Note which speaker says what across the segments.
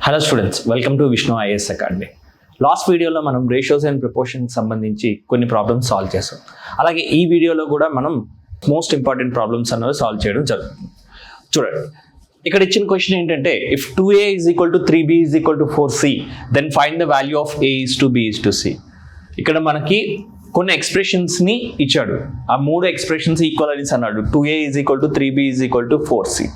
Speaker 1: Hello students, welcome to Vishnu IAS academy. Last వీడియోలో మనం ratios and ప్రపోర్షన్కి సంబంధించి కొన్ని ప్రాబ్లమ్స్ సాల్వ్ చేసాం. అలాగే ఈ వీడియోలో కూడా మనం మోస్ట్ ఇంపార్టెంట్ ప్రాబ్లమ్స్ అనేవి సాల్వ్ చేయడం జరుగుతుంది. చూడండి, ఇక్కడ ఇచ్చిన క్వశ్చన్ ఏంటంటే, if 2a is equal to 3b is equal to 4c, then find the value of a is to b is to c. ఇక్కడ మనకి కొన్ని ఎక్స్ప్రెషన్స్ని ఇచ్చాడు. ఆ మూడు ఎక్స్ప్రెషన్స్ ఈక్వల్ అనేసి అన్నాడు. 2a is equal to 3b is equal to 4c.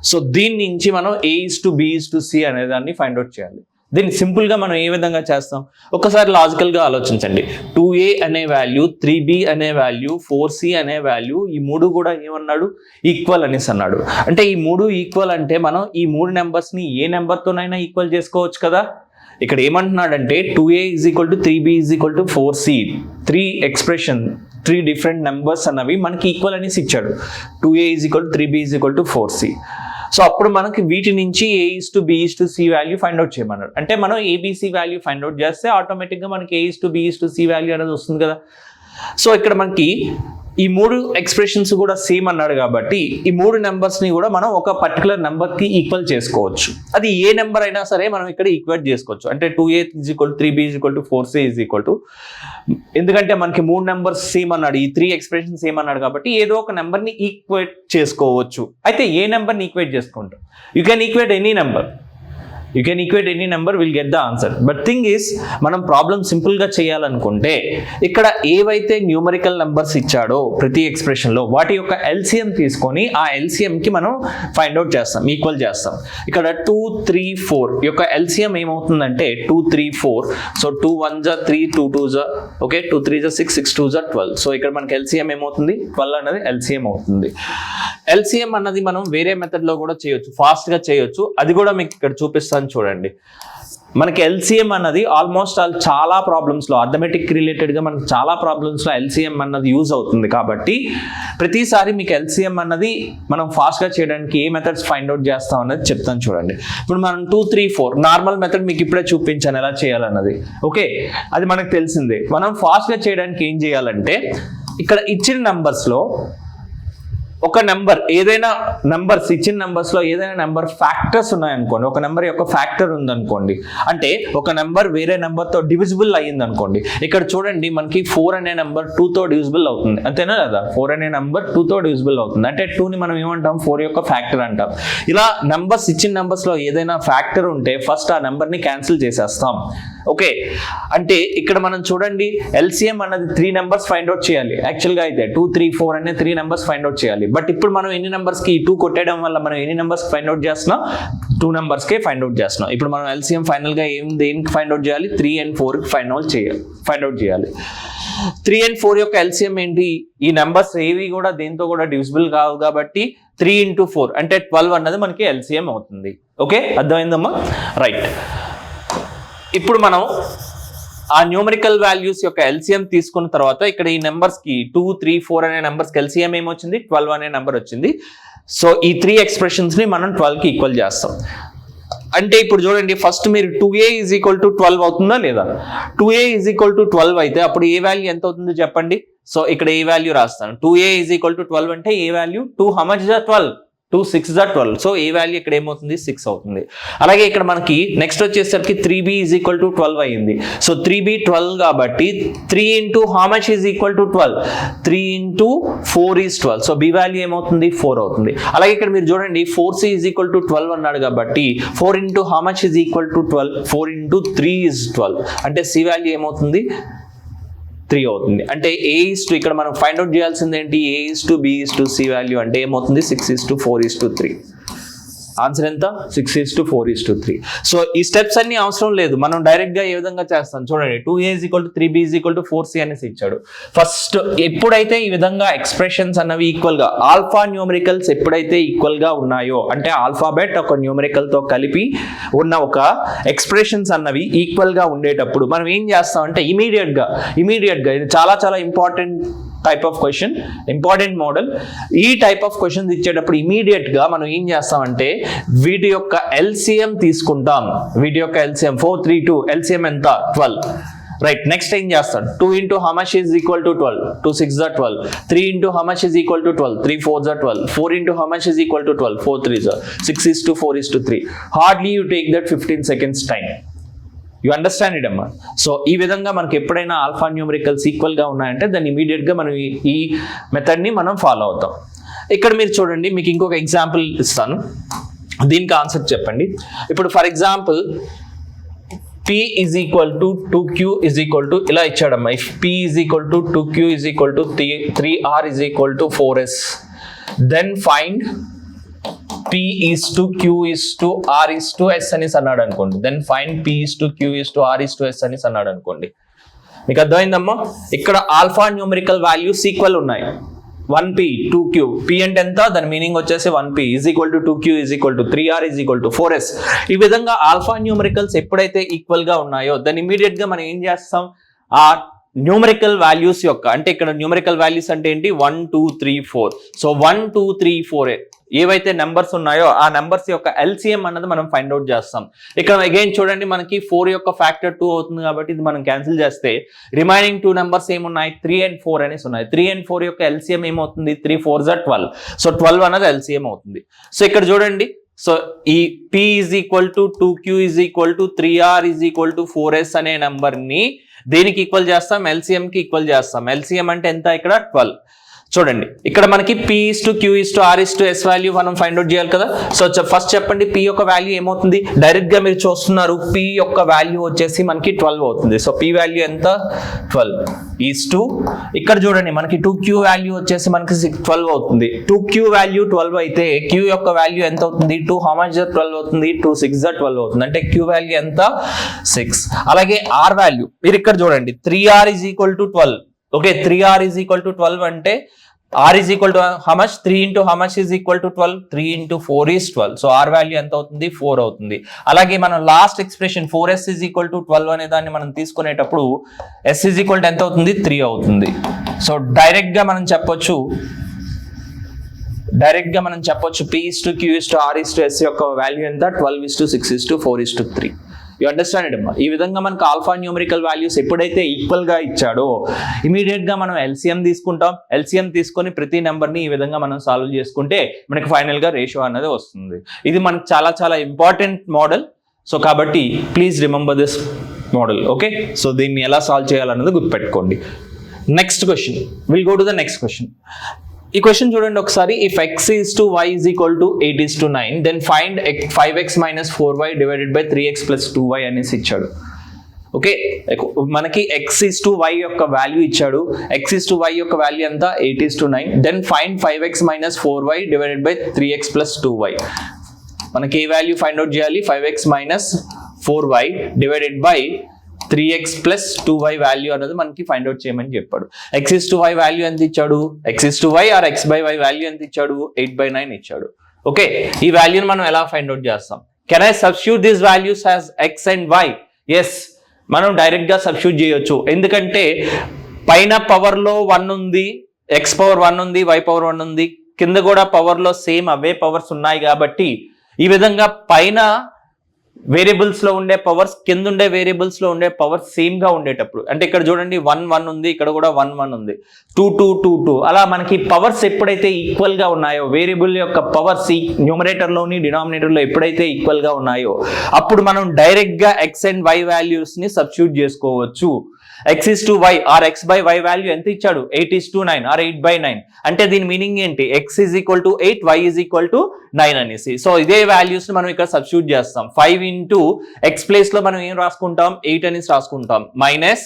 Speaker 1: So దీని నుంచి మనం a is to b is to c అనే దాన్ని ఫైండ్ అవుట్ చేయాలి. దీన్ని సింపుల్గా మనం ఏ విధంగా చేస్తాం, ఒకసారి లాజికల్గా ఆలోచించండి. 2a అనే వాల్యూ, 3b అనే వాల్యూ, 4c అనే వాల్యూ, ఈ మూడు కూడా ఏమన్నాడు, ఈక్వల్ అనేసి అన్నాడు. అంటే ఈ మూడు ఈక్వల్ అంటే మనం ఈ మూడు నెంబర్స్ని ఏ నెంబర్తోనైనా ఈక్వల్ చేసుకోవచ్చు కదా. ఇక్కడ ఏమంటున్నాడంటే 2a is equal to 3b is equal to 4c, three different numbers అన్నవి మనకి ఈక్వల్ అనేసి ఇచ్చాడు. 2a is equal to 3b is equal to 4c. So అప్పుడు మనకి వీటి నుంచి a is to b is to c value find out చేయమన్నాడు. అంటే మనం ఏబిసి వాల్యూ ఫైండ్ అవుట్ చేస్తే ఆటోమేటిక్గా మనకి a is to b is to c value అనేది వస్తుంది కదా. సో ఇక్కడ మనకి ఈ మూడు ఎక్స్ప్రెషన్స్ కూడా సేమ్ అన్నాడు కాబట్టి ఈ మూడు నెంబర్స్ని కూడా మనం ఒక పర్టికులర్ నెంబర్కి ఈక్వల్ చేసుకోవచ్చు. అది ఏ నెంబర్ అయినా సరే మనం ఇక్కడ ఈక్వేట్ చేసుకోవచ్చు. అంటే 2a is equal to 3b is equal to 4c is equal to, ఎందుకంటే మనకి మూడు నెంబర్స్ సేమ్ అన్నాడు, ఈ త్రీ ఎక్స్ప్రెషన్స్ సేమ్ అన్నాడు కాబట్టి ఏదో ఒక నెంబర్ని ఈక్వేట్ చేసుకోవచ్చు. అయితే ఏ నెంబర్ని ఈక్వేట్ చేసుకుంటాం, you can equate any number. You can equate any number, will get the answer. But thing is, మనం ప్రాబ్లం సింపుల్గా చేయాలనుకుంటే ఇక్కడ ఏవైతే న్యూమరికల్ నెంబర్స్ ఇచ్చాడో ప్రతి ఎక్స్ప్రెషన్లో వాటి యొక్క ఎల్సిఎం తీసుకొని ఆ ఎల్సిఎంకి మనం ఫైండ్ అవుట్ చేస్తాం, ఈక్వల్ చేస్తాం. ఇక్కడ 2, 3, 4 యొక్క ఎల్సిఎం ఏమవుతుందంటే 2, 3, 4. సో 2 1 జా 3, 2 2 జా ఓకే, 2 3 జా 6, 6 2 జా 12. సో ఇక్కడ మనకి ఎల్సిఎం ఏమవుతుంది, 12 అనేది ఎల్సిఎం అవుతుంది. ఎల్సిఎం అన్నది మనం వేరే మెథడ్లో కూడా చేయొచ్చు, ఫాస్ట్గా చేయొచ్చు. అది కూడా మీకు ఇక్కడ చూపిస్తాను చూడండి. మనకి ఎల్సిఎం అన్నది ఆల్మోస్ట్ చాలా ప్రాబ్లమ్స్లో, అర్థమెటిక్ రిలేటెడ్గా మనకి చాలా ప్రాబ్లమ్స్లో ఎల్సిఎం అన్నది యూజ్ అవుతుంది. కాబట్టి ప్రతిసారి మీకు ఎల్సిఎం అన్నది మనం ఫాస్ట్గా చేయడానికి ఏ మెథడ్స్ ఫైండ్ అవుట్ చేస్తాం అన్నది చెప్తాను చూడండి. ఇప్పుడు మనం 2, 3, 4 నార్మల్ మెథడ్ మీకు ఇప్పుడే చూపించాను ఎలా చేయాలన్నది. ఓకే, అది మనకు తెలిసిందే. మనం ఫాస్ట్గా చేయడానికి ఏం చేయాలంటే ఇక్కడ ఇచ్చిన నెంబర్స్లో ఒక నెంబర్, ఏదైనా నెంబర్స్ ఇచ్చిన నెంబర్స్లో ఏదైనా నెంబర్ ఫ్యాక్టర్స్ ఉన్నాయనుకోండి, ఒక నెంబర్ యొక్క ఫ్యాక్టర్ ఉందనుకోండి, అంటే ఒక నెంబర్ వేరే నెంబర్తో డివిజిబుల్ అయ్యింది అనుకోండి. ఇక్కడ చూడండి మనకి 4 అనే నెంబర్ 2తో డివిజిబుల్ అవుతుంది, అంతేనా లేదా. 4 అనే నెంబర్ 2తో డివిజిబుల్ అవుతుంది అంటే 2ని మనం ఏమంటాం, 4 యొక్క ఫ్యాక్టర్ అంటాం. ఇలా నెంబర్స్ ఇచ్చిన నెంబర్స్లో ఏదైనా ఫ్యాక్టర్ ఉంటే ఫస్ట్ ఆ నెంబర్ని క్యాన్సిల్ చేసేస్తాం. ఓకే, అంటే ఇక్కడ మనం చూడండి ఎల్సిఎం అన్నది 3 నెంబర్స్ ఫైండ్ అవుట్ చేయాలి. యాక్చువల్గా అయితే 2, 3, 4 అనే 3 నెంబర్స్ ఫైండ్ అవుట్ చేయాలి. బట్ ఇప్పుడు మనం ఎన్ని నెంబర్స్కి 2 కొట్టేయడం వల్ల మనం ఎన్ని నెంబర్స్ ఫైండ్ అవుట్ చేస్తున్నాం, 2 నెంబర్స్కే ఫైండ్ అవుట్ చేస్తున్నాం. ఇప్పుడు మనం ఎల్సిఎం ఫైనల్గా దేనికి ఫైండ్ అవుట్ చేయాలి, 3 and 4కి ఫైండ్ అవుట్ చేయాలి. 3 and 4 యొక్క ఎల్సిఎం ఏంటి, ఈ నెంబర్స్ ఏవి కూడా దేంతో కూడా డివిజిబుల్ కావు కాబట్టి 3 into 4 అంటే 12 అన్నది మనకి ఎల్సిఎం అవుతుంది. ఓకే, అర్థమైందమ్మా, రైట్. ఇప్పుడు మనం ఆ న్యూమరికల్ వాల్యూస్ యొక్క ఎల్సిఎం తీసుకున్న తర్వాత ఇక్కడ ఈ నెంబర్స్కి 2, 3, 4 అనే నెంబర్స్కి ఎల్సిఎం ఏమొచ్చింది, 12 అనే నెంబర్ వచ్చింది. సో ఈ 3 ఎక్స్ప్రెషన్స్ని మనం 12కి ఈక్వల్ చేస్తాం. అంటే ఇప్పుడు చూడండి, ఫస్ట్ మీరు 2a is equal to 12 అవుతుందా లేదా. 2a is equal to 12 అయితే అప్పుడు ఏ వాల్యూ ఎంత అవుతుందో చెప్పండి. సో ఇక్కడ ఏ వాల్యూ రాస్తాను, 2a is equal to 12 అంటే a value, 2 how much is 12, 2 6 is 12. So a value ఇక్కడ ఏమవుతుంది, 6 అవుతుంది. అలాగే ఇక్కడ మనకి నెక్స్ట్ వచ్చేసరికి 3b is equal to 12 అయ్యింది. సో 3b 12 కాబట్టి 3 into how much is equal to 12, 3 into 4 is 12. So b value ఏమవుతుంది, 4 అవుతుంది. అలాగే ఇక్కడ మీరు చూడండి 4c is equal to 12 అన్నాడు కాబట్టి 4 into how much is equal to 12, 4 into 3 is 12. అంటే c వాల్యూ ఏమవుతుంది, 3 అవుతుంది. అంటే a is to, ఇక్కడ మనం ఫైండ్ అవుట్ చేయాల్సింది ఏంటి, a is to b is to c value అంటే ఏమవుతుంది, 6 is to 4 is to 3. Answer ఎంత, 6 is to 4 is to 3. So ఈ స్టెప్స్ అన్ని అవసరం లేదు, మనం డైరెక్ట్గా ఏ విధంగా చేస్తాం చూడండి. 2a is equal to 3b is equal to 4c అనేసి ఇచ్చాడు. ఫస్ట్ ఎప్పుడైతే ఈ విధంగా ఎక్స్ప్రెషన్స్ అన్నవి ఈక్వల్గా, ఆల్ఫా న్యూమరికల్స్ ఎప్పుడైతే ఈక్వల్గా ఉన్నాయో, అంటే ఆల్ఫాబెట్ ఒక న్యూమరికల్తో కలిపి ఉన్న ఒక ఎక్స్ప్రెషన్స్ అన్నవి ఈక్వల్గా ఉండేటప్పుడు మనం ఏం చేస్తామంటే ఇమీడియట్గా ఇది చాలా చాలా important type of question, important model. ఈ టైప్ ఆఫ్ క్వశ్చన్స్ ఇచ్చేటప్పుడు ఇమీడియట్గా మనం ఏం చేస్తామంటే వీటి యొక్క ఎల్సిఎం తీసుకుంటాం. వీటి యొక్క ఎల్సిఎం 4, 3, 2 ఎల్సిఎం ఎంత, 12. రైట్. నెక్స్ట్ ఏం చేస్తాడు, 2 into how much is equal to 12, 2 6 are 12, 3 into how much is equal to 12, 3 4s are 12, 4 into how much is equal to 12, 4 3s are 6 is to 4 is to 3. Hardly you take that 15 seconds time. You understand it అమ్మా. So ఈ విధంగా మనకి ఎప్పుడైనా alpha numericals equal గా ఉన్నాయంటే దాన్ని immediate గా మనం ఈ మెథడ్ ని మనం ఫాలో అవుతాం. ఇక్కడ మీరు చూడండి, మీకు ఇంకొక ఎగ్జాంపుల్ ఇస్తాను, దీనికి ఆన్సర్ చెప్పండి. ఇప్పుడు for example P is equal to 2Q is equal to ఇలా ఇచ్చాడమ్మా. If P is equal to 2Q is equal to 3R is equal to 4S, then find P is to Q is to R is to S అని అన్నాడు అనుకోండి. Then find P is to Q is to R is to S అని అన్నాడు అనుకోండి. మీకు అర్థమైందమ్మా? ఇక్కడ alpha numerical values equal ఉన్నాయి. 1P 2Q, P అంటే ఎంత, దాని మీనింగ్ వచ్చేసి 1P is equal to 2Q is equal to 3R is equal to 4S. ఈ విధంగా ఆల్ఫా న్యూమరికల్స్ ఎప్పుడైతే ఈక్వల్ గా ఉన్నాయో దాన్ని ఇమీడియట్ గా మనం ఏం చేస్తాం, ఆ న్యూమరికల్ వాల్యూస్ యొక్క, అంటే ఇక్కడ న్యూమరికల్ వాల్యూస్ అంటే ఏంటి, 1 2 3 4. సో 1 2 3 4 ఏవైతే నెంబర్స్ ఉన్నాయో ఆ నెంబర్స్ యొక్క ఎల్సిఎం అన్నది మనం ఫైండ్ అవుట్ చేస్తాం. ఇక్కడ అగైన్ చూడండి, మనకి 4 యొక్క ఫ్యాక్టర్ 2 అవుతుంది కాబట్టి ఇది మనం క్యాన్సిల్ చేస్తే రిమైనింగ్ 2 నెంబర్స్ ఏమున్నాయి, 3 and 4 అనేసి ఉన్నాయి. 3 and 4 యొక్క ఎల్సిఎం ఏమవుతుంది, 3 4s are 12. సో 12 అన్నది ఎల్సిఎం అవుతుంది. సో ఇక్కడ చూడండి, సో ఈ P is equal to 2Q is equal to 3R is equal to 4S అనే నెంబర్ ని దేనికి ఈక్వల్ చేస్తాం, ఎల్సిఎం కి ఈక్వల్ చేస్తాం. ఎల్సిఎం అంటే ఎంత, ఇక్కడ 12. చూడండి, ఇక్కడ మనకి P is to Q is to R is to S value మనం ఫైండ్ అవుట్ చేయాలి కదా. సో ఫస్ట్ చెప్పండి, P యొక్క వాల్యూ ఏమవుతుంది, డైరెక్ట్ గా మీరు చూస్తున్నారు, P యొక్క వాల్యూ వచ్చేసి మనకి 12 అవుతుంది. సో P వాల్యూ ఎంత, 12 ఈజ్ టు, ఇక్కడ చూడండి మనకి 2Q వాల్యూ వచ్చేసి మనకి 12 అవుతుంది. 2Q వాల్యూ 12 అయితే Q యొక్క వాల్యూ ఎంత అవుతుంది, 2 how much 12 అవుతుంది, 2 6 12 అవుతుంది. అంటే Q వాల్యూ ఎంత, 6. అలాగే R వాల్యూ మీరు ఇక్కడ చూడండి, 3R is equal to 12. Okay, 3R is equal to 12 అంటే R is equal to how much, 3 into how much is equal to 12, 3 into 4 is 12. So R value ఎంత అవుతుంది, 4 అవుతుంది. అలాగే మనం last expression 4S is equal to 12 అనే దాన్ని మనం తీసుకునేటప్పుడు S ఈజ్ ఈక్వల్ టు ఎంత అవుతుంది, 3 అవుతుంది. సో డైరెక్ట్ గా మనం చెప్పొచ్చు P is to Q is to R is to S యొక్క వాల్యూ ఎంత, 12 is to 6 is to 4 is to 3. You understand it అమ్మా. ఈ విధంగా మనకు ఆల్ఫా న్యూమరికల్ వాల్యూస్ ఎప్పుడైతే ఈక్వల్ గా ఇచ్చాడో ఇమీడియట్ గా మనం ఎల్సిఎం తీసుకుంటాం. ఎల్సిఎం తీసుకొని ప్రతి నెంబర్ ని ఈ విధంగా మనం సాల్వ్ చేసుకుంటే మనకి ఫైనల్ గా రేషియో అనేది వస్తుంది. ఇది మనకు చాలా చాలా ఇంపార్టెంట్ మోడల్. సో కాబట్టి please remember this model. Okay, so దీన్ని ఎలా సాల్వ్ చేయాలన్నది గుర్తుపెట్టుకోండి. Next question, will go to the next question. ఈ క్వశ్చన్ చూడండి ఒకసారి. If x is to y is equal to 8 is to 9, then find 5x minus 4y divided by 3x plus 2y అనేసి ఇచ్చాడు. Okay, మనకి x is to y యొక్క value ఇచ్చాడు. x is to y యొక్క value ఎంత, 8 is to 9. Then find 5x minus 4y divided by 3x plus 2y. మనకి ఏ value find out చేయాలి, 5x minus 4y divided by 3x plus 2y value అనేది మనకి find out చేయమని చెప్పాడు. x is to y value ఎంత ఇచ్చాడు, x is to y or x by y value ఎంత ఇచ్చాడు, 8/9 ఇచ్చాడు. ఓకే, ఈ వాల్యూని మనం ఎలా ఫైండ్ అవుట్ చేస్తాం, can I substitute this values as x and y? Yes, మనం డైరెక్ట్ గా సబ్స్టిట్యూట్ చేయొచ్చు. ఎందుకంటే పైన పవర్ లో 1 ఉంది, x పవర్ 1 ఉంది, y పవర్ 1 ఉంది, కింద కూడా పవర్ లో సేమ్ అవే పవర్స్ ఉన్నాయి. కాబట్టి ఈ విధంగా పైన వేరియబుల్స్ లో ఉండే పవర్స్, కింద ఉండే వేరియబుల్స్ లో ఉండే పవర్స్ సేమ్ గా ఉండేటప్పుడు, అంటే ఇక్కడ చూడండి 1 1 ఉంది, ఇక్కడ కూడా 1 1 ఉంది, 2 2 2 2, అలా మనకి పవర్స్ ఎప్పుడైతే ఈక్వల్ గా ఉన్నాయో, వేరియబుల్ యొక్క పవర్స్ న్యూమరేటర్ లోని డినామినేటర్ లో ఎప్పుడైతే ఈక్వల్ గా ఉన్నాయో అప్పుడు మనం డైరెక్ట్ గా x అండ్ y వాల్యూస్ ని సబ్స్టిట్యూట్ చేసుకోవచ్చు. x is to y or x by y value ఎంత ఇచ్చాడు, 8 is to 9 ఆర్ 8/9. అంటే దీని మీనింగ్ ఏంటి, x is equal to 8, y is equal to 9 అనేసి. సో ఇదే వాల్యూస్ ని మనం ఇక్కడ సబ్స్టిట్యూట్ చేస్తాం. 5 into x ప్లేస్ లో మనం ఏం రాసుకుంటాం, 8 అనేసి రాసుకుంటాం. మైనస్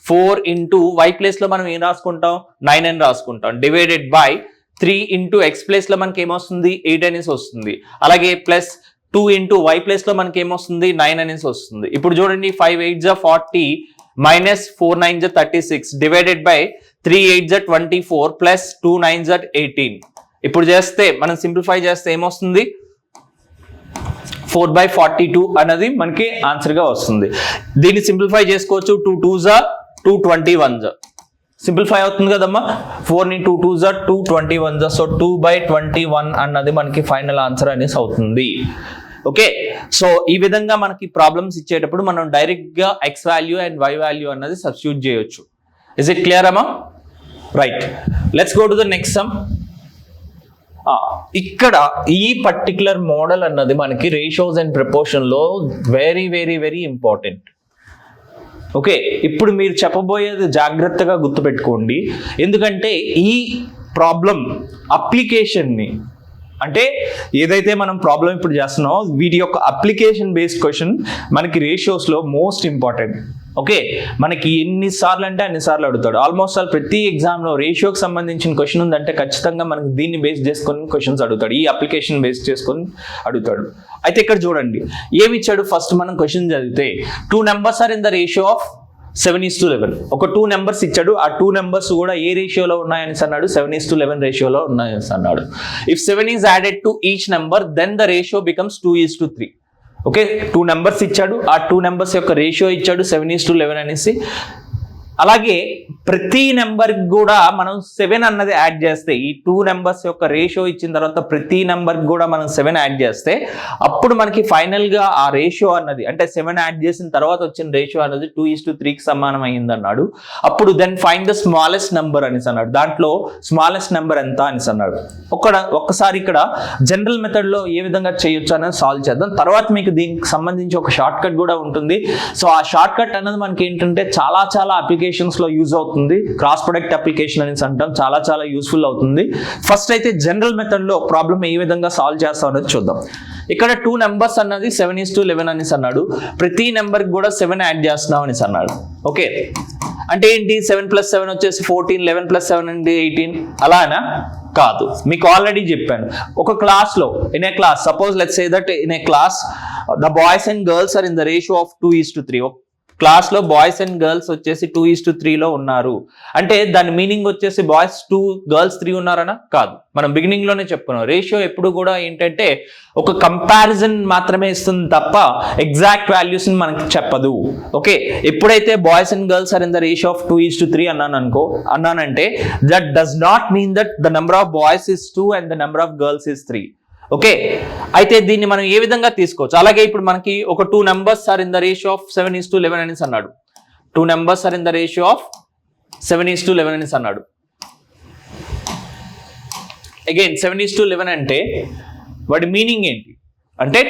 Speaker 1: 4 into y ప్లేస్ లో మనం ఏం రాసుకుంటాం, 9 అని రాసుకుంటాం. Divided by 3 into x place లో మనకి ఏమొస్తుంది, 8 అనేసి వస్తుంది. అలాగే ప్లస్ 2 into y ప్లేస్ లో మనకి ఏమొస్తుంది, 9 అనేసి వస్తుంది. ఇప్పుడు చూడండి 5 8 40 minus 4 9 36 divided by 3 8 24 plus 2 9 18. ఇప్పుడు చేస్తే మనం సింప్లిఫై చేస్తే ఏమొస్తుంది, 4/42 అనేది మనకి ఆన్సర్ గా వస్తుంది. దీన్ని సింప్లిఫై చేసుకోవచ్చు. 2 2s 2 21s సింప్లిఫై అవుతుంది కదమ్మా. 4 ని 2 2s 2 21s. సో 2/21 అన్నది మనకి ఫైనల్ ఆన్సర్ అనేసి అవుతుంది. ఓకే, సో ఈ విధంగా మనకి ప్రాబ్లమ్స్ ఇచ్చేటప్పుడు మనం డైరెక్ట్ గా X value and Y value అన్నది సబ్స్టిట్యూట్ చేయొచ్చు. ఇస్ ఇట్ క్లియర్ అమ్మా? Right, let's go to the next sum. ఇక్కడ ఈ పర్టికులర్ మోడల్ అన్నది మనకి రేషియోస్ అండ్ ప్రపోర్షన్ లో very very very important. Okay, ఇప్పుడు మీరు చెప్పబోయేది జాగ్రత్తగా గుర్తుపెట్టుకోండి, ఎందుకంటే ఈ ప్రాబ్లం అప్లికేషన్ని, అంటే ఏదైతే మనం ప్రాబ్లం ఇప్పుడు చేస్తున్నామో వీటి యొక్క అప్లికేషన్ బేస్డ్ క్వశ్చన్ మనకి రేషియోస్లో మోస్ట్ ఇంపార్టెంట్. ఓకే, మనకి ఎన్నిసార్లు అంటే అన్నిసార్లు అడుగుతాడు. ఆల్మోస్ట్ ఆల్ ప్రతి ఎగ్జామ్లో రేషియోకి సంబంధించిన క్వశ్చన్ ఉందంటే ఖచ్చితంగా మనకి దీన్ని బేస్ చేసుకొని క్వశ్చన్స్ అడుగుతాడు, ఈ అప్లికేషన్ బేస్ చేసుకొని అడుగుతాడు. అయితే ఇక్కడ చూడండి ఏమి ఇచ్చాడు. ఫస్ట్ మనం క్వశ్చన్ చదివితే 2 numbers are in the ratio of 7:11. ఒక 2 numbers ఇచ్చాడు. ఆ 2 numbers కూడా ఏ రేషియోలో ఉన్నాయని అన్నాడు, 7:11 రేషియోలో ఉన్నాయని అన్నాడు. If 7 is added to each number then the ratio becomes 2:3. Okay, 2 numbers ఇచ్చాడు, ఆ 2 numbers యొక్క రేషియో ఇచ్చాడు 7:11 అనేసి. అలాగే ప్రతి నెంబర్కి కూడా మనం 7 అన్నది యాడ్ చేస్తే, ఈ 2 numbers యొక్క రేషియో ఇచ్చిన తర్వాత ప్రతి నెంబర్కి కూడా మనం 7 యాడ్ చేస్తే అప్పుడు మనకి ఫైనల్గా ఆ రేషియో అన్నది, అంటే 7 యాడ్ చేసిన తర్వాత వచ్చిన రేషియో అన్నది 2:3కి సమానం అయింది అన్నాడు. అప్పుడు then find the smallest number అనేసి అన్నాడు. దాంట్లో స్మాలెస్ట్ నెంబర్ ఎంత అనేసి అన్నాడు. ఒక్కసారి ఇక్కడ జనరల్ మెథడ్లో ఏ విధంగా చేయొచ్చు అనేది సాల్వ్ చేద్దాం. తర్వాత మీకు దీనికి సంబంధించి ఒక షార్ట్ కట్ కూడా ఉంటుంది. సో ఆ షార్ట్ కట్ అన్నది మనకి ఏంటంటే చాలా అప్లికేషన్స్లో యూజ్ అవుతుంది. క్రాస్ ప్రొడక్ట్ అప్లికేషన్ అనేసి అంటాం, చాలా యూస్ఫుల్ అవుతుంది. ఫస్ట్ అయితే జనరల్ మెథడ్లో ప్రాబ్లమ్ ఏ విధంగా సాల్వ్ చేస్తాం అనేది చూద్దాం. ఇక్కడ 2 numbers అన్నది 7:11 అనేసి అన్నాడు. ప్రతి నెంబర్కి కూడా 7 యాడ్ చేస్తున్నాం అనేసి అన్నాడు. ఓకే, అంటే ఏంటి, 7 + 7 వచ్చేసి 14, 11 + 7 అంటే 18 అలానా? కాదు, మీకు ఆల్రెడీ చెప్పాను. ఒక క్లాస్లో in a class, suppose let's say that in a class the boys and girls are in the ratio of 2:3. క్లాస్లో బాయ్స్ అండ్ గర్ల్స్ వచ్చేసి 2:3లో ఉన్నారు అంటే దాని మీనింగ్ వచ్చేసి బాయ్స్ 2 గర్ల్స్ 3 ఉన్నారనా? కాదు, మనం బిగినింగ్ లోనే చెప్పుకున్నాం. రేషియో ఎప్పుడు కూడా ఏంటంటే ఒక కంపారిజన్ మాత్రమే ఇస్తుంది తప్ప ఎగ్జాక్ట్ వాల్యూస్ మనకి చెప్పదు. ఓకే, ఎప్పుడైతే boys and girls are in the ratio of 2:3 అన్నానంటే that does not mean that the number of boys is 2 and the number of girls is 3. Okay, అయితే దీన్ని మనం ఏ విధంగా తీసుకోవచ్చు. అలాగే ఇప్పుడు మనకి ఒక 2 numbers are in the ratio of 7:11 అనేసి అన్నాడు. 2 numbers are in the ratio of 7:11 అనేసి అన్నాడు. అగైన్ 7:11 అంటే వాటి మీనింగ్ ఏంటి అంటే,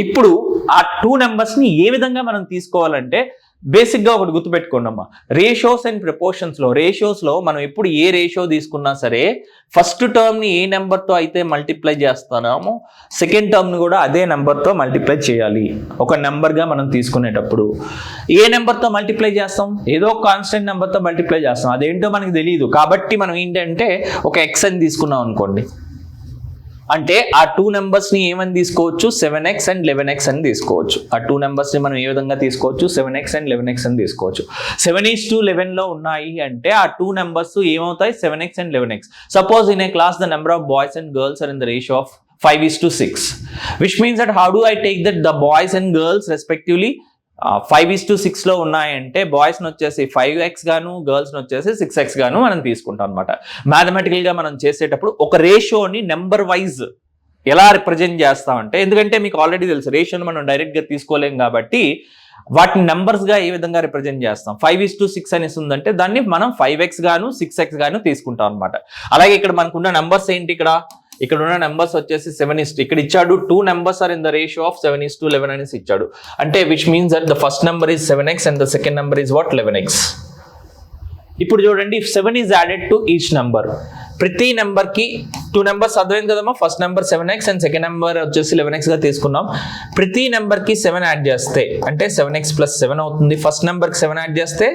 Speaker 1: ఇప్పుడు ఆ 2 numbers ఏ విధంగా మనం తీసుకోవాలంటే బేసిక్గా ఒకటి గుర్తుపెట్టుకోండి అమ్మా. రేషియోస్ అండ్ ప్రపోర్షన్స్లో, రేషియోస్లో మనం ఎప్పుడు ఏ రేషియో తీసుకున్నా సరే ఫస్ట్ టర్మ్ని ఏ నెంబర్తో అయితే మల్టిప్లై చేస్తున్నామో సెకండ్ టర్మ్ని కూడా అదే నెంబర్తో మల్టిప్లై చేయాలి. ఒక నెంబర్గా మనం తీసుకునేటప్పుడు ఏ నెంబర్తో మల్టిప్లై చేస్తాం, ఏదో కాన్స్టెంట్ నెంబర్తో మల్టిప్లై చేస్తాం, అదేంటో మనకి తెలియదు. కాబట్టి మనం ఏంటంటే ఒక ఎక్స్ అని తీసుకున్నాం అనుకోండి, అంటే ఆ 2 numbers ఏమని తీసుకోవచ్చు, 7x and 11x అని తీసుకోవచ్చు. ఆ 2 numbers మనం ఏ విధంగా తీసుకోవచ్చు, 7x and 11x అని తీసుకోవచ్చు. 7:11లో ఉన్నాయి అంటే ఆ 2 numbers ఏమవుతాయి, 7x and 11x. Suppose in a class the number of boys and girls are in the ratio of 5:6, which means that how do I take that the boys and girls respectively 5:6లో ఉన్నాయంటే బాయ్స్ని వచ్చేసి 5x గాను గర్ల్స్ని వచ్చేసి 6x గాను మనం తీసుకుంటాం అనమాట. మ్యాథమెటికల్గా మనం చేసేటప్పుడు ఒక రేషియోని నెంబర్ వైజ్ ఎలా రిప్రజెంట్ చేస్తామంటే, ఎందుకంటే మీకు ఆల్రెడీ తెలుసు రేషియోని మనం డైరెక్ట్గా తీసుకోలేం కాబట్టి వాటిని నెంబర్స్గా ఏ విధంగా రిప్రజెంట్ చేస్తాం. 5:6 అనేసి ఉందంటే దాన్ని మనం 5x గాను 6x గాను తీసుకుంటాం అనమాట. అలాగే ఇక్కడ మనకున్న నెంబర్స్ ఏంటి, ఇక్కడ ఉన్న నెంబర్స్ వచ్చేసి 7 ఇక్కడ ఇచ్చాడు. 2 numbers are in the ratio of 7:11 అనేసి ఇచ్చాడు. అంటే which means that the first number is 7x and the second number is what, 11x. ఇప్పుడు చూడండి, if 7 is added to each number, ప్రతి నెంబర్కి 2 numbers అర్థమైంది కదమ్మా. First number 7x and second number వచ్చేసి 11x గా తీసుకున్నాం. ప్రతి నెంబర్కి 7 యాడ్ చేస్తే అంటే 7x + 7 అవుతుంది. ఫస్ట్ నెంబర్కి 7 యాడ్ చేస్తే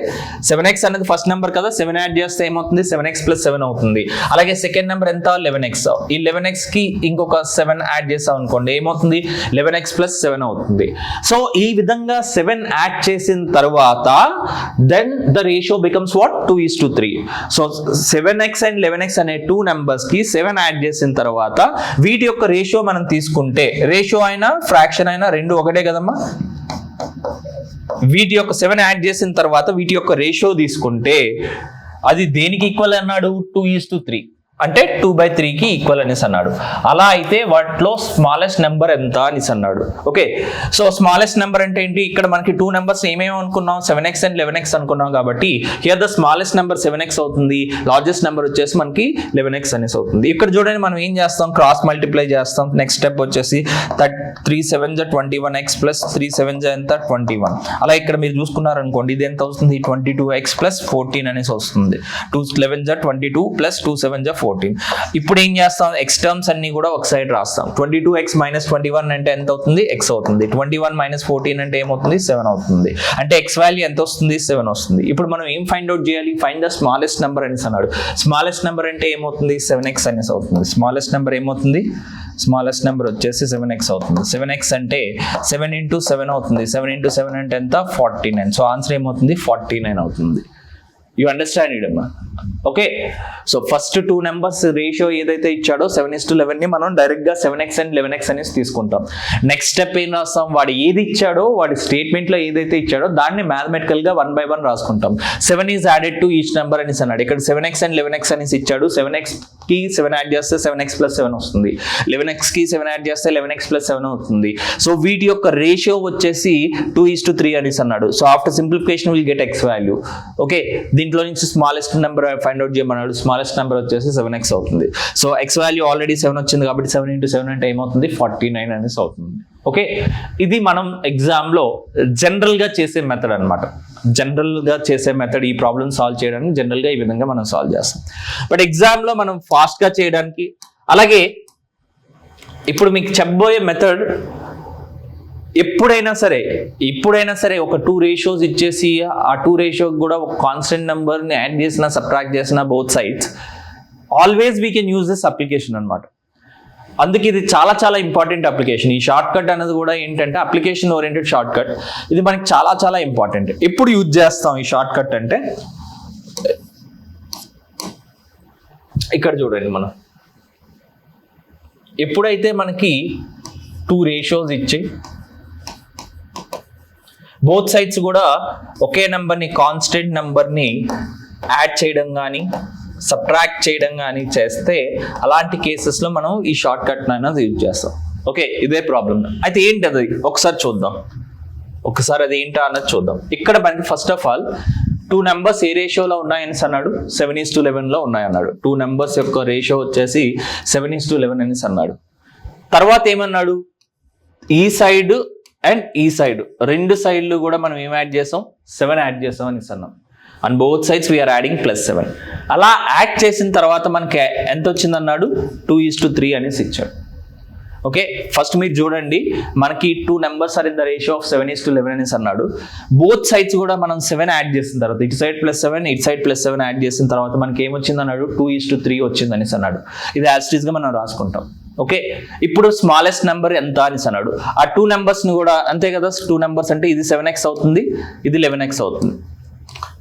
Speaker 1: 7x అనేది ఫస్ట్ నెంబర్ కదా, 7 యాడ్ చేస్తే ఏమవుతుంది, 7x + 7 అవుతుంది. అలాగే సెకండ్ నెంబర్ ఎంత, 11x. ఈ 11xకి ఇంకొక 7 యాడ్ చేస్తాం అనుకోండి, ఏమవుతుంది, 11x + 7 అవుతుంది. సో ఈ విధంగా 7 యాడ్ చేసిన తర్వాత then the ratio becomes what, 2:3. So 7x and 11x అనే 2 numbers కి 7 యాడ్ చేసిన తర్వాత వీటి యొక్క రేషియో మనం తీసుకుంటే, రేషియో అయినా ఫ్రాక్షన్ అయినా రెండు ఒకటే కదమ్మా. వీటి యొక్క 7 యాడ్ చేసిన తర్వాత వీటి యొక్క రేషియో తీసుకుంటే అది దేనికి ఈక్వల్ అన్నాడు, 2:3. అంటే 2/3కి ఈక్వల్ అనేసి అన్నాడు. అలా అయితే వాటిలో స్మాలెస్ట్ నెంబర్ ఎంత అనేసి అన్నాడు. ఓకే, సో స్మాలెస్ట్ నెంబర్ అంటే ఏంటి, ఇక్కడ మనకి 2 నెంబర్స్ ఏమేమి అనుకున్నాం, 7x అండ్ 11x అనుకున్నాం కాబట్టి here the smallest number 7x అవుతుంది, లార్జెస్ట్ నెంబర్ వచ్చేసి మనకి 11x అనేసి అవుతుంది. ఇక్కడ చూడండి మనం ఏం చేస్తాం, క్రాస్ మల్టిప్లై చేస్తాం. నెక్స్ట్ స్టెప్ వచ్చేసి 3 7 21x ప్లస్ 3 7 ఎంత 21. అలా ఇక్కడ మీరు చూసుకున్నారనుకోండి ఇది ఎంత వస్తుంది, 22x ప్లస్ 14 అనేసి వస్తుంది. 2 11 22 ప్లస్ 2 7 14. ఇప్పుడు ఏం చేస్తాం, ఎక్స్ టర్మ్స్ అన్ని కూడా ఒక సైడ్ రాస్తాం. 22x మైనస్ 21 అంటే ఎంత అవుతుంది, ఎక్స్ అవుతుంది. 21 మైనస్ 14 అంటే ఏమవుతుంది, 7 అవుతుంది. అంటే ఎక్స్ వాల్యూ ఎంత వస్తుంది, 7 వస్తుంది. ఇప్పుడు మనం ఏం ఫైండ్ అవుట్ చేయాలి, ఫైండ్ ద స్మాలెస్ట్ నెంబర్ అనేసి అన్నాడు. స్మాలెస్ట్ నెంబర్ అంటే ఏమవుతుంది, 7x అనేసి అవుతుంది. స్మాలెస్ట్ నెంబర్ ఏమవుతుంది, స్మాలెస్ట్ నెంబర్ వచ్చేసి 7x అవుతుంది. 7x అంటే 7 into 7 అవుతుంది. 7 into 7 అంటే ఎంత, 49. సో ఆన్సర్ ఏమవుతుంది, 49 అవుతుంది. యూ అండర్స్టాండ్ ఇట్ అమ్మా. Okay, so first 2 numbers ratio ఏదైతే ఇచ్చాడో 7:11 ని మనం డైరెక్ట్ గా 7x అండ్ 11x అనేసి తీసుకుంటాం. నెక్స్ట్ స్టెప్ ఏం రాస్తాం, వాడు ఏది ఇచ్చాడో వాడి స్టేట్మెంట్ లో ఏదైతే ఇచ్చాడో దాన్ని మ్యాథమెటికల్ గా 1 by 1 రాసుకుంటాం. 7 is added to each number అనేసి అన్నాడు. ఇక్కడ 7x అండ్ 11x అనేసి ఇచ్చాడు. 7x కి 7 యాడ్ చేస్తే 7x ప్లస్ 7 వస్తుంది. 11x కి 7 యాడ్ చేస్తే 11x ప్లస్ 7 అవుతుంది. సో వీటి యొక్క రేషియో వచ్చేసి 2:3 అనేసి అన్నాడు. So after simplification will get x value. Okay, దీంట్లో నుంచి స్మాలెస్ట్ నెంబర్ ఫైండ్ అవుట్ చేయమన్నాడు. స్మాలెస్ట్ నెంబర్ వచ్చేసి 7x అవుతుంది. సో x వాల్యూ ఆల్రెడీ 7 వచ్చింది కాబట్టి 7 into 7 అంటే ఏమవుతుంది, 49 అనేసి అవుతుంది. ఓకే, ఇది మనం ఎగ్జామ్ లో జనరల్ గా చేసే మెథడ్ అనమాట. జనరల్ గా చేసే మెథడ్, ఈ ప్రాబ్లమ్ సాల్వ్ చేయడానికి జనరల్ గా ఈ విధంగా మనం సాల్వ్ చేస్తాం. బట్ ఎగ్జామ్ లో మనం ఫాస్ట్ గా చేయడానికి, అలాగే ఇప్పుడు మీకు చెప్పబోయే మెథడ్ ఎప్పుడైనా సరే ఒక 2 రేషియోస్ ఇచ్చేసి ఆ 2 రేషియోకి కూడా ఒక కాన్స్టెంట్ నెంబర్ని యాడ్ చేసినా సబ్ట్రాక్ట్ చేసినా both sides always we can use this application అనమాట. అందుకే ఇది చాలా చాలా ఇంపార్టెంట్ అప్లికేషన్. ఈ షార్ట్ కట్ అనేది కూడా ఏంటంటే అప్లికేషన్ ఓరియంటెడ్ షార్ట్ కట్. ఇది మనకి చాలా చాలా ఇంపార్టెంట్. ఎప్పుడు యూజ్ చేస్తాం ఈ షార్ట్ కట్ అంటే, ఇక్కడ చూడండి, మనం ఎప్పుడైతే మనకి 2 రేషియోస్ ఇచ్చి బోత్ సైడ్స్ కూడా ఒకే నెంబర్ని, కాన్స్టెంట్ నెంబర్ని యాడ్ చేయడం కానీ సబ్ట్రాక్ట్ చేయడం కానీ చేస్తే అలాంటి కేసెస్లో మనం ఈ షార్ట్ కట్ అనేది యూజ్ చేస్తాం. ఓకే, ఇదే ప్రాబ్లం. అయితే ఏంటి అది ఒకసారి చూద్దాం. అది ఏంటా అన్నది చూద్దాం. ఇక్కడ మనకి ఫస్ట్ ఆఫ్ ఆల్ 2 నెంబర్స్ ఏ రేషియోలో ఉన్నాయని అన్నాడు, 7:11లో ఉన్నాయన్నాడు. 2 నెంబర్స్ యొక్క రేషియో వచ్చేసి 7:11 అనేసి అన్నాడు. తర్వాత ఏమన్నాడు, ఈ సైడ్ అండ్ ఈ సైడ్ 2 సైడ్లు కూడా మనం ఏం యాడ్ చేసాం, 7 యాడ్ చేసాం అనేసి అన్నాం. And both sides we are adding +7. అలా యాడ్ చేసిన తర్వాత మనకి ఎంత వచ్చింది అన్నాడు, 2:3 అనేసి ఇచ్చాడు. ఓకే, ఫస్ట్ మీరు చూడండి, మనకి 2 numbers are in the ratio of 7:11 అనేసి అన్నాడు. బోత్ సైడ్స్ కూడా మనం 7 యాడ్ చేసిన తర్వాత, ఇటు సైడ్ +7 ఇటు సైడ్ +7 యాడ్ చేసిన తర్వాత మనకి ఏమొచ్చింది అన్నాడు, 2:3 వచ్చింది అనేసి అన్నాడు. ఇది యాజ్ ఇట్ ఈస్ గా మనం రాసుకుంటాం. ఓకే, ఇప్పుడు స్మాలెస్ట్ నెంబర్ ఎంత అనేసి అన్నాడు. ఆ 2 నెంబర్స్ని కూడా అంతే కదా, 2 నెంబర్స్ అంటే ఇది 7x అవుతుంది, ఇది 11x అవుతుంది.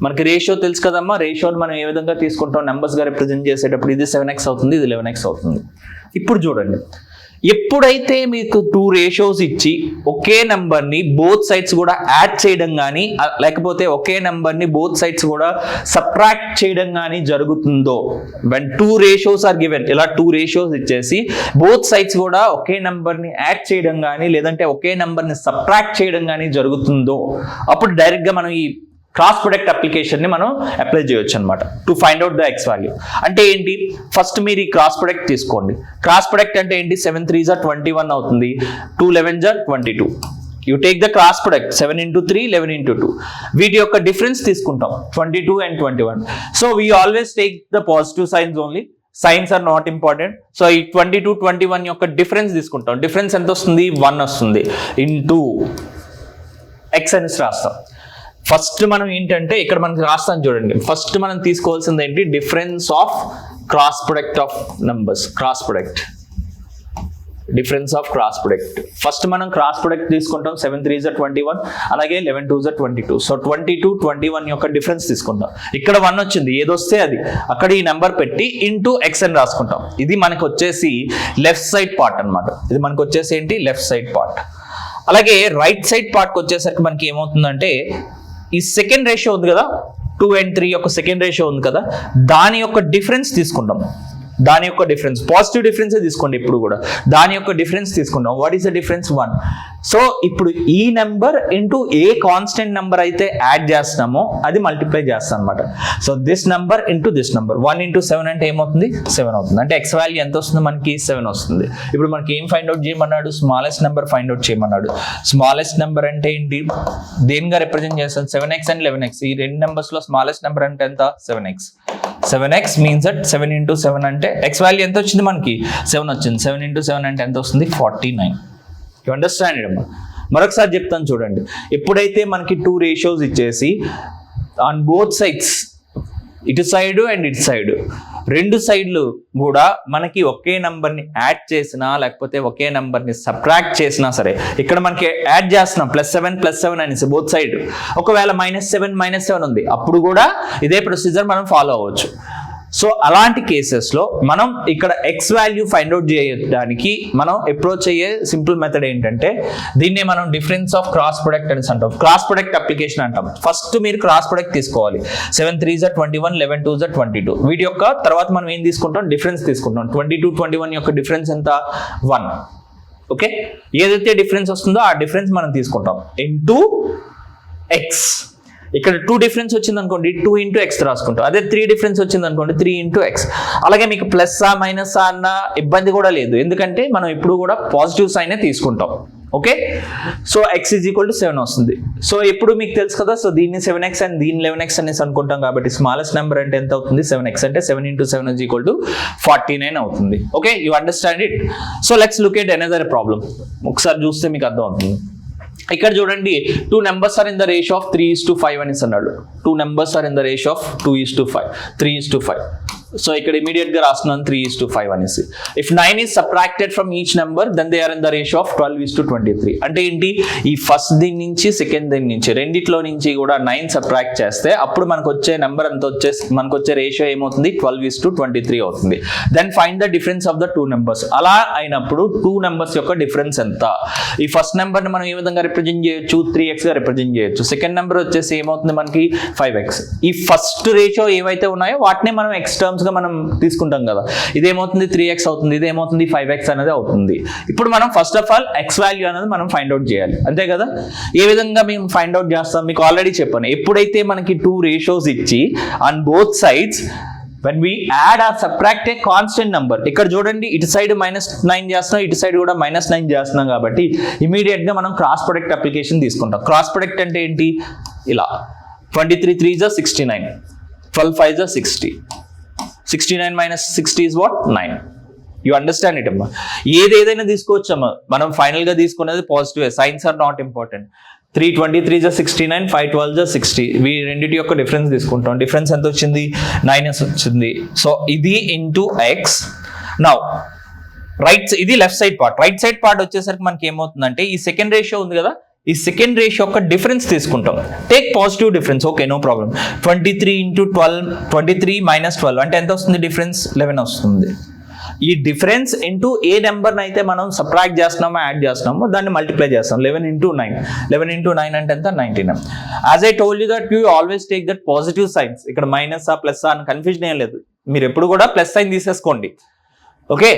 Speaker 1: మనకి రేషియో తెలుసు కదమ్మా, రేషియోని మనం ఏ విధంగా తీసుకుంటాం, నెంబర్స్గా రిప్రజెంట్ చేసేటప్పుడు ఇది 7x అవుతుంది, ఇది 11x అవుతుంది. ఇప్పుడు చూడండి, ఎప్పుడైతే మీకు 2 రేషియోస్ ఇచ్చి ఒకే నెంబర్ని బోత్ సైడ్స్ కూడా యాడ్ చేయడం కానీ లేకపోతే ఒకే నెంబర్ని బోత్ సైడ్స్ కూడా సబ్ట్రాక్ట్ చేయడం కానీ జరుగుతుందో, వెన్ 2 రేషియోస్ ఆర్ గివెన్, ఇలా 2 రేషియోస్ ఇచ్చేసి బోత్ సైడ్స్ కూడా ఒకే నెంబర్ని యాడ్ చేయడం కానీ లేదంటే ఒకే నెంబర్ని సబ్ట్రాక్ట్ చేయడం కానీ జరుగుతుందో, అప్పుడు డైరెక్ట్గా మనం ఈ క్రాస్ ప్రొడక్ట్ అప్లికేషన్ ని మనం అప్లై చేయొచ్చు అనమాట to find out the X value. అంటే ఏంటి, ఫస్ట్ మీరు ఈ క్రాస్ ప్రొడక్ట్ తీసుకోండి. క్రాస్ ప్రొడక్ట్ అంటే ఏంటి, 7 3s are 21 అవుతుంది, 2 11s are 22. You take the cross product 7 into 3 11 into 2. వీటి యొక్క డిఫరెన్స్ తీసుకుంటాం 22 and 21. So we always take the positive signs only, signs are not important. So ఈ 22 21 యొక్క డిఫరెన్స్ తీసుకుంటాం. డిఫరెన్స్ ఎంత వస్తుంది, 1 వస్తుంది, ఇంటూ ఎక్స్ అనేసి రాస్తాం. ఫస్ట్ మనం ఏంటంటే ఇక్కడ మనకి రాస్తాను చూడండి, ఫస్ట్ మనం తీసుకోవాల్సింది ఏంటి, difference of cross product of numbers. Cross product, difference of cross product. First మనం క్రాస్ ప్రొడక్ట్ తీసుకుంటాం, 7 3s are 21, అలాగే 11 2s are 22. సో 22 21 యొక్క డిఫరెన్స్ తీసుకుంటాం. ఇక్కడ 1 వచ్చింది, ఏదొస్తే అది అక్కడ ఈ నెంబర్ పెట్టి ఇంటూ ఎక్స్ అని రాసుకుంటాం. ఇది మనకు వచ్చేసి లెఫ్ట్ సైడ్ పార్ట్ అనమాట. ఇది మనకు వచ్చేసి ఏంటి, లెఫ్ట్ సైడ్ పార్ట్. అలాగే రైట్ సైడ్ పార్ట్కి వచ్చేసరికి మనకి ఏమవుతుందంటే, ఈ సెకండ్ రేషియో ఉంది కదా, 2 and 3 యొక్క సెకండ్ రేషియో ఉంది కదా, దాని యొక్క డిఫరెన్స్ తీసుకుంటాం. దాని యొక్క డిఫరెన్స్, పాజిటివ్ డిఫరెన్స్ తీసుకోండి ఇప్పుడు కూడా, దాని యొక్క డిఫరెన్స్ తీసుకుంటాం. What is the difference? 1. So ఇప్పుడు ఈ number into a constant number అయితే యాడ్ చేస్తున్నామో అది మల్టిప్లై చేస్తాం అనమాట. So this number into this number, 1 into 7 అంటే ఏమవుతుంది? 7 అవుతుంది. అంటే ఎక్స్ వాల్యూ ఎంత వస్తుంది మనకి? 7 వస్తుంది. ఇప్పుడు మనకి ఏం ఫైండ్ అవుట్ చేయమన్నాడు? స్మాలెస్ట్ నెంబర్ ఫైండ్ అవుట్ చేయమన్నాడు. స్మాలెస్ట్ నెంబర్ అంటే ఏంటి? దేనిగా రిప్రజెంట్ చేస్తాం? 7x and 11x. ఈ రెండు నెంబర్స్ లో స్మాలెస్ట్ నెంబర్ అంటే ఎంత? 7x. 7x means that 7 into 7 అంటే ఎక్స్ వాల్యూ ఎంత వచ్చింది మనకి? 7 వచ్చింది. 7 into 7 అంటే ఎంత వస్తుంది? 49. You understand it? మరొకసారి చెప్తాను చూడండి. ఎప్పుడైతే మనకి 2 రేషియోస్ ఇచ్చేసి ఆన్ బోత్ సైడ్స్, ఇటు సైడ్ అండ్ ఇటు సైడ్, రెండు సైడ్లు కూడా మనకి ఒకే నెంబర్ని యాడ్ చేసినా లేకపోతే ఒకే నెంబర్ని సబ్ట్రాక్ట్ చేసినా సరే, ఇక్కడ మనకి యాడ్ చేస్తున్నాం +7 అనేసి బోత్ సైడ్. ఒకవేళ -7 ఉంది, అప్పుడు కూడా ఇదే ప్రొసీజర్ మనం ఫాలో అవ్వచ్చు. సో అలాంటి కేసెస్లో మనం ఇక్కడ ఎక్స్ వాల్యూ ఫైండ్ అవుట్ చేయడానికి మనం అప్రోచ్ అయ్యే సింపుల్ మెథడ్ ఏంటంటే, దీన్నే మనం డిఫరెన్స్ ఆఫ్ క్రాస్ ప్రొడక్ట్ అని అంటాం. క్రాస్ ప్రొడక్ట్ అప్లికేషన్ అంటాం. ఫస్ట్ మీరు క్రాస్ ప్రొడక్ట్ తీసుకోవాలి. 7 3s are 21, 11 2s are 22. వీటి యొక్క తర్వాత మనం ఏం తీసుకుంటాం? డిఫరెన్స్ తీసుకుంటాం. 22 21 యొక్క డిఫరెన్స్ ఎంత? 1. ఓకే, ఏదైతే డిఫరెన్స్ వస్తుందో ఆ డిఫరెన్స్ మనం తీసుకుంటాం ఇంటూ ఎక్స్. ఇక్కడ 2 డిఫరెన్స్ వచ్చింది అనుకోండి, 2 into x రాసుకుంటాం. అదే 3 డిఫరెన్స్ వచ్చింది అనుకోండి, 3 into x. అలాగే మీకు ప్లస్సా మైనసా అన్న ఇబ్బంది కూడా లేదు, ఎందుకంటే మనం ఇప్పుడు కూడా పాజిటివ్ సైన్ తీసుకుంటాం. ఓకే, సో x = 7 వస్తుంది. సో ఎప్పుడు మీకు తెలుసు కదా, సో దీన్ని 7x అండ్ దీన్ని 11x అనేసి అనుకుంటాం కాబట్టి స్మాలెస్ట్ నెంబర్ అంటే ఎంత అవుతుంది? 7x. అంటే 7 into 7 = 49 అవుతుంది. Okay, you understand it? So let's look at another problem. ఒకసారి చూస్తే మీకు అర్థం అవుతుంది. ఇక్కడ చూడండి, 2 numbers are in the ratio of 3:5 అనేసి అన్నాడు. 2 numbers are in the ratio of 2:5, 3:5. So ఇక్కడ ఇమీడియట్ గా రాస్తున్నాను 3:5 అనేసి. If 9 is subtracted from each number, then they are in the ratio of 12:23. అంటే ఏంటి? ఈ ఫస్ట్ దీని నుంచి సెకండ్ దీని నుంచి రెండిట్లో నుంచి కూడా 9 సబ్ట్రాక్ట్ చేస్తే అప్పుడు మనకు వచ్చే నెంబర్ ఎంత మనకు వచ్చే రేషియో ఏమవుతుంది? 12:23 అవుతుంది. Then find the difference of the 2 numbers. అలా అయినప్పుడు 2 numbers యొక్క డిఫరెన్స్ ఎంత? ఈ ఫస్ట్ నెంబర్ ని మనం ఏ విధంగా రిప్రజెంట్ చేయొచ్చు? 3x గా రిప్రజెంట్ చేయొచ్చు. సెకండ్ నెంబర్ వచ్చేసి ఏమవుతుంది మనకి? 5x. ఈ ఫస్ట్ రేషియో ఏవైతే ఉన్నాయో వాటిని మనం ఎక్స్ టర్మ్స్ గా మనం తీసుకుంటాం కదా. ఇదేమవుతుంది? 3x అవుతుంది. ఇదేమవుతుంది? 5x అనేది అవుతుంది. ఇప్పుడు మనం first of all X value అనేది మనం ఫైండ్ అవుట్ చేయాలి, అంతే కదా. ఏ విధంగా మేము ఫైండ్ అవుట్ చేస్తాం? మీకు ఆల్రెడీ చెప్పాను. ఎప్పుడైతే మనకి 2 రేషియోస్ ఇచ్చి on both sides when we add or subtract a constant number, ఇక్కడ చూడండి, ఇటు సైడ్ -9 చేస్తున్నాం, ఇటు సైడ్ కూడా -9 చేస్తున్నాం కాబట్టి ఇమీడియట్ గా మనం క్రాస్ ప్రొడక్ట్ అప్లికేషన్ తీసుకుంటాం. క్రాస్ ప్రొడక్ట్ అంటే ఏంటి? ఇలా 23 3s are 69, 12 5s are 60, 69 minus 60 is what? 9. You understand it అమ్మా. ఏదైనా తీసుకోవచ్చమ్మా, మనం ఫైనల్ గా తీసుకునేది positive. Signs are not important. 3 23s are 69, 5 12s are 60. We రెండింటి యొక్క డిఫరెన్స్ తీసుకుంటాం. డిఫరెన్స్ ఎంత వచ్చింది? 9 వచ్చింది. సో ఇది ఇంటూ ఎక్స్. నౌ రైట్, ఇది left side part. Right side part వచ్చేసరికి మనకి ఏమవుతుందంటే, ఈ సెకండ్ రేషియో ఉంది కదా, ఈ సెకండ్ రేషియో యొక్క డిఫరెన్స్ తీసుకుంటాం. Take positive difference. Okay, no problem. 23 into 12, 23 minus 12 అంటే ఎంత వస్తుంది? డిఫరెన్స్ 11 వస్తుంది. ఈ డిఫరెన్స్ ఇంటూ ఏ నెంబర్ని అయితే మనం సబ్ట్రాక్ట్ చేస్తున్నామో యాడ్ చేస్తున్నామో దాన్ని మల్టిప్లై చేస్తాం. 11 into 9. 11 into 9 అంటే ఎంత? 99. As I told you that you always take that positive science. ఇక్కడ మైనస్ ప్లస్ అని కన్ఫ్యూజన్ ఏం లేదు. మీరు ఎప్పుడు కూడా ప్లస్ సైన్ తీసేసుకోండి. ఓకే,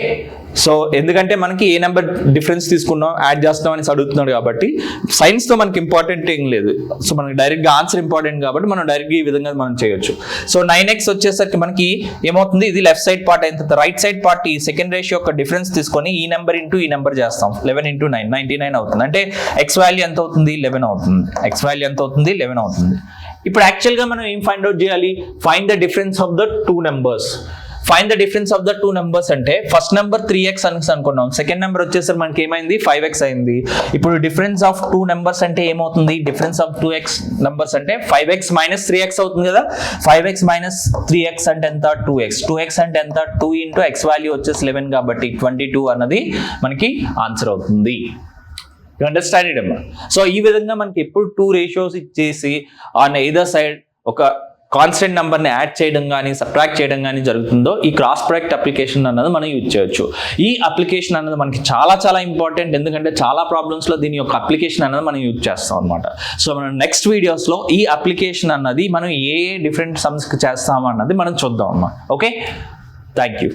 Speaker 1: సో ఎందుకంటే మనకి ఏ నెంబర్ డిఫరెన్స్ తీసుకున్నాం యాడ్ చేస్తాం అనేసి అడుగుతున్నాడు కాబట్టి సైన్స్తో మనకి ఇంపార్టెంట్ ఏం లేదు. సో మనకి డైరెక్ట్గా ఆన్సర్ ఇంపార్టెంట్ కాబట్టి మనం డైరెక్ట్గా ఈ విధంగా మనం చేయొచ్చు. సో 9x వచ్చేసరికి మనకి ఏమవుతుంది? ఇది లెఫ్ట్ సైడ్ పార్ట్ అయిన తర్వాత రైట్ సైడ్ పార్ట్ ఈ సెకండ్ రేషియో యొక్క డిఫరెన్స్ తీసుకొని ఈ నెంబర్ ఇంటూ ఈ నెంబర్ చేస్తాం. 11 into 9, 99 అవుతుంది. అంటే ఎక్స్ వాల్యూ ఎంత అవుతుంది? 11 అవుతుంది. ఎక్స్ వాల్యూ ఎంత అవుతుంది? 11 అవుతుంది. ఇప్పుడు యాక్చువల్గా మనం ఏం ఫైండ్ అవుట్ చేయాలి? Find the difference of the 2 numbers. Find the difference of the 2 numbers అంటే ఫస్ట్ నెంబర్ 3x అనుకున్నాం, సెకండ్ నెంబర్ వచ్చేసరికి మనకి ఏమైంది? 5x అయింది. ఇప్పుడు డిఫరెన్స్ ఆఫ్ 2 numbers అంటే ఏమవుతుంది? డిఫరెన్స్ ఆఫ్ 2x numbers అంటే 5x minus 3x అవుతుంది కదా. 5x minus 3x అంటే ఎంత? 2x. 2x అంటే ఎంత? 2 into x వాల్యూ వచ్చేసి 11 కాబట్టి 22 అన్నది మనకి ఆన్సర్ అవుతుంది. యు అండర్స్టాండ్ ఇట్ అమ్మా. సో ఈ విధంగా మనకి ఎప్పుడు 2 రేషియోస్ ఇచ్చేసి ఆన్ ఎయిదర్ సైడ్ ఒక కాన్స్టెంట్ నెంబర్ని యాడ్ చేయడం కానీ సబ్ట్రాక్ట్ చేయడం కానీ జరుగుతుందో ఈ క్రాస్ ప్రొడక్ట్ అప్లికేషన్ అన్నది మనం యూజ్ చేయొచ్చు. ఈ అప్లికేషన్ అన్నది మనకి చాలా చాలా ఇంపార్టెంట్, ఎందుకంటే చాలా ప్రాబ్లమ్స్లో దీని యొక్క అప్లికేషన్ అన్నది మనం యూజ్ చేస్తాం అనమాట. సో మనం నెక్స్ట్ వీడియోస్లో ఈ అప్లికేషన్ అన్నది మనం ఏ డిఫరెంట్ సమ్స్కి చేస్తాం అన్నది మనం చూద్దాం అమ్మా. Okay, thank you.